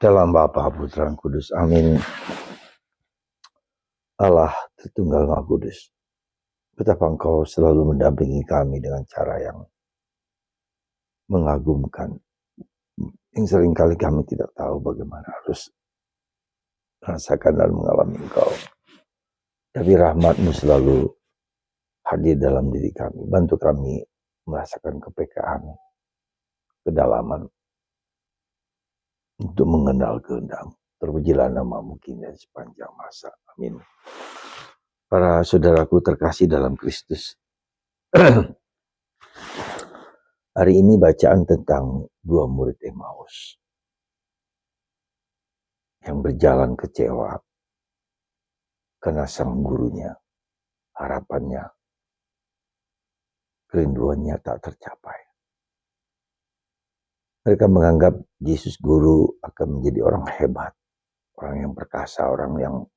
Dalam Bapa, Putra, dan Kudus. Amin. Allah Tritunggal Maha Kudus, betapa Engkau selalu mendampingi kami dengan cara yang mengagumkan, yang seringkali kami tidak tahu bagaimana harus merasakan dan mengalami Engkau. Tapi rahmat-Mu selalu hadir dalam diri kami, bantu kami merasakan kepekaan, kedalaman untuk mengenal kehendak-Mu. Terpujilah nama-Mu kini dan sepanjang masa. Amin. Para saudaraku terkasih dalam Kristus, hari ini bacaan tentang dua murid Emmaus yang berjalan kecewa karena sang gurunya, harapannya, kerinduannya tak tercapai. Mereka menganggap Yesus guru akan menjadi orang hebat, orang yang perkasa, orang yang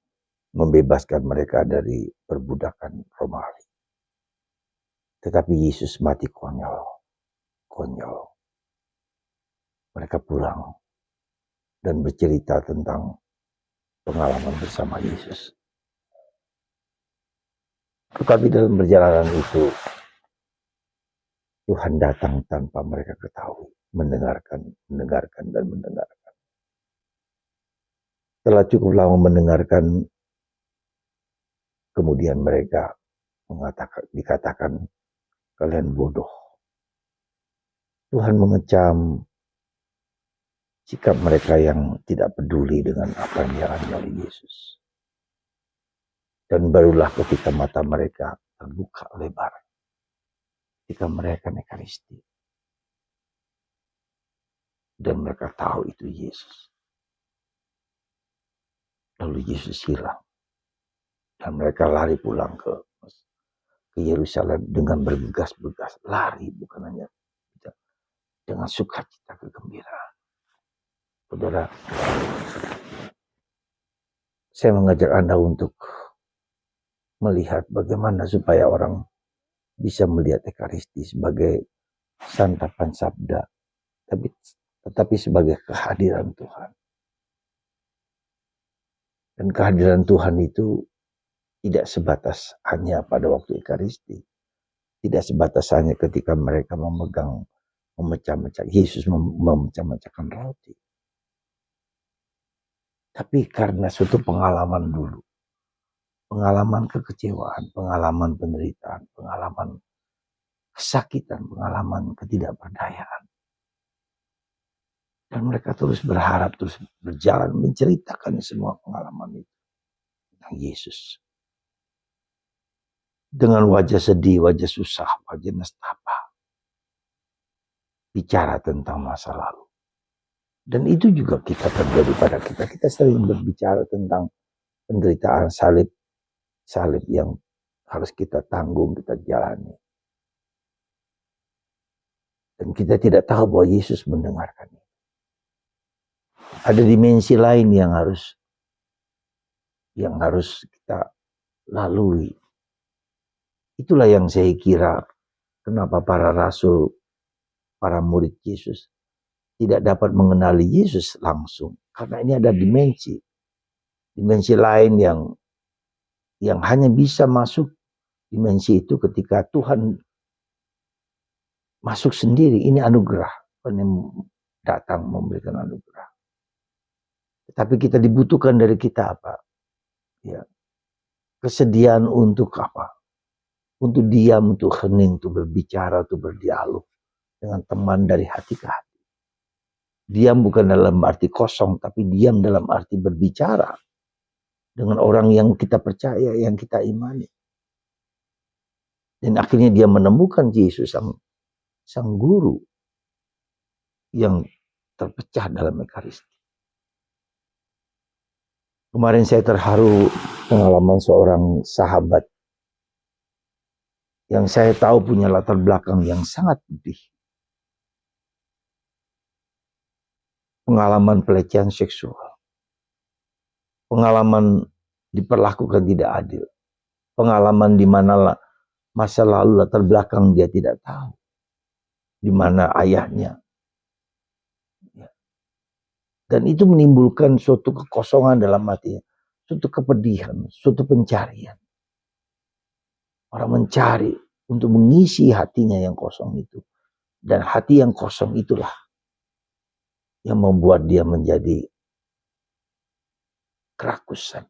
membebaskan mereka dari perbudakan Romawi. Tetapi Yesus mati konyol. Mereka pulang dan bercerita tentang pengalaman bersama Yesus. Tetapi dalam perjalanan itu, Tuhan datang tanpa mereka ketahui, mendengarkan. Setelah cukup lama mendengarkan, kemudian mereka dikatakan, kalian bodoh. Tuhan mengecam sikap mereka yang tidak peduli dengan apa yang dialami oleh Yesus. Dan barulah ketika mata mereka terbuka lebar, ketika mereka Ekaristi, dan mereka tahu itu Yesus. Lalu Yesus hilang. Dan mereka lari pulang ke Yerusalem dengan bergegas-gegas. Lari, bukan hanya dengan sukacita, kegembiraan. Saudara, saya mengajak Anda untuk melihat bagaimana supaya orang bisa melihat Ekaristi sebagai santapan sabda, tetapi sebagai kehadiran Tuhan. Dan kehadiran Tuhan itu tidak sebatas hanya pada waktu Ekaristi. Tidak sebatas hanya ketika mereka Yesus memecah-mecahkan roti. Tapi karena suatu pengalaman dulu. Pengalaman kekecewaan, pengalaman penderitaan, pengalaman kesakitan, pengalaman ketidakberdayaan. Dan mereka terus berharap, terus berjalan menceritakan semua pengalaman itu tentang Yesus. Dengan wajah sedih, wajah susah, wajah nestapa. Bicara tentang masa lalu. Dan itu juga terjadi pada kita. Kita sering berbicara tentang penderitaan salib yang harus kita tanggung, kita jalani. Dan kita tidak tahu bahwa Yesus mendengarkan. Ada dimensi lain yang harus kita lalui. Itulah yang saya kira kenapa para rasul, para murid Yesus tidak dapat mengenali Yesus langsung. Karena ini ada dimensi lain yang hanya bisa masuk dimensi itu ketika Tuhan masuk sendiri. Ini anugerah. Tuhan yang datang memberikan anugerah. Tapi kita dibutuhkan dari kita apa? Ya. Kesediaan untuk apa? Untuk diam, untuk hening, untuk berbicara, untuk berdialog dengan teman dari hati ke hati. Diam bukan dalam arti kosong, tapi diam dalam arti berbicara dengan orang yang kita percaya, yang kita imani. Dan akhirnya dia menemukan Yesus, sang guru yang terpecah dalam Ekaristi. Kemarin saya terharu pengalaman seorang sahabat yang saya tahu punya latar belakang yang sangat pedih. Pengalaman pelecehan seksual. Pengalaman diperlakukan tidak adil. Pengalaman di mana masa lalu latar belakang dia tidak tahu. Di mana ayahnya Dan itu menimbulkan suatu kekosongan dalam hatinya. Suatu kepedihan, suatu pencarian. Orang mencari untuk mengisi hatinya yang kosong itu. Dan hati yang kosong itulah yang membuat dia menjadi kerakusan,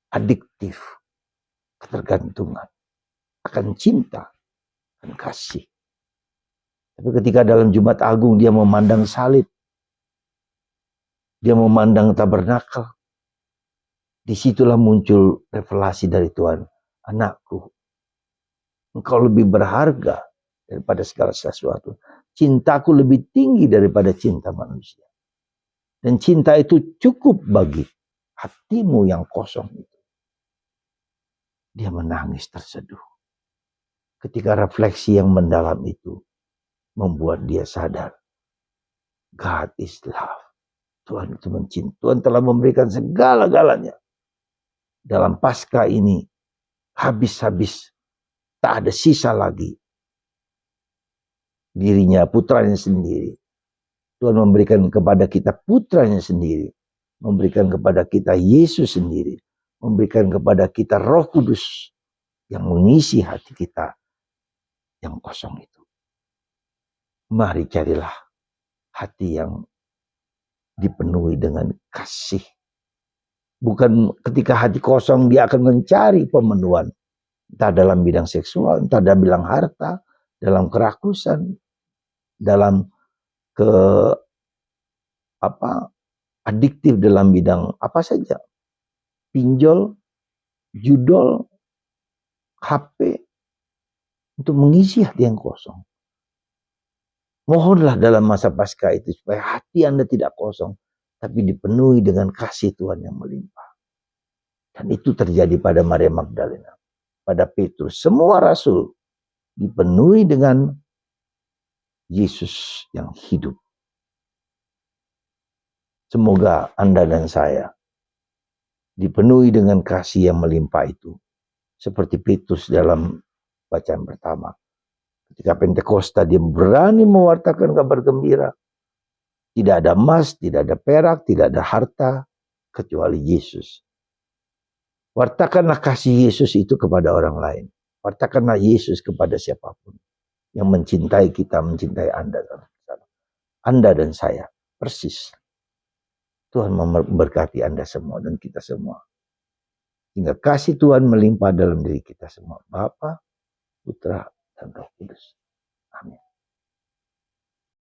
adiktif, ketergantungan akan cinta dan kasih. Tapi ketika dalam Jumat Agung dia memandang salib, dia memandang tabernakel, disitulah muncul revelasi dari Tuhan. Anakku, engkau lebih berharga daripada segala sesuatu. Cintaku lebih tinggi daripada cinta manusia. Dan cinta itu cukup bagi hatimu yang kosong itu. Dia menangis terseduh. Ketika refleksi yang mendalam itu membuat dia sadar. God is love. Tuhan itu mencintai. Tuhan telah memberikan segala-galanya. Dalam Paskah ini habis-habis. Tak ada sisa lagi. Dirinya, putranya sendiri. Tuhan memberikan kepada kita putranya sendiri. Memberikan kepada kita Yesus sendiri. Memberikan kepada kita Roh Kudus. Yang mengisi hati kita yang kosong itu. Mari carilah hati yang dipenuhi dengan kasih. Bukan ketika hati kosong dia akan mencari pemenuhan. Entah dalam bidang seksual, entah dalam bidang harta, dalam kerakusan, dalam adiktif dalam bidang apa saja. Pinjol, judol, HP, untuk mengisi hati yang kosong. Mohonlah dalam masa Paskah itu supaya hati Anda tidak kosong, tapi dipenuhi dengan kasih Tuhan yang melimpah. Dan itu terjadi pada Maria Magdalena, pada Petrus, semua rasul dipenuhi dengan Yesus yang hidup. Semoga Anda dan saya dipenuhi dengan kasih yang melimpah itu. Seperti Petrus dalam bacaan pertama. Ketika Pentakosta dia berani mewartakan kabar gembira. Tidak ada emas, tidak ada perak, tidak ada harta, kecuali Yesus. Wartakanlah kasih Yesus itu kepada orang lain. Wartakanlah Yesus kepada siapapun yang mencintai kita, mencintai Anda. Anda dan saya, persis. Tuhan memberkati Anda semua dan kita semua. Sehingga kasih Tuhan melimpah dalam diri kita semua. Bapa, Putra, dan Roh Kudus. Amin.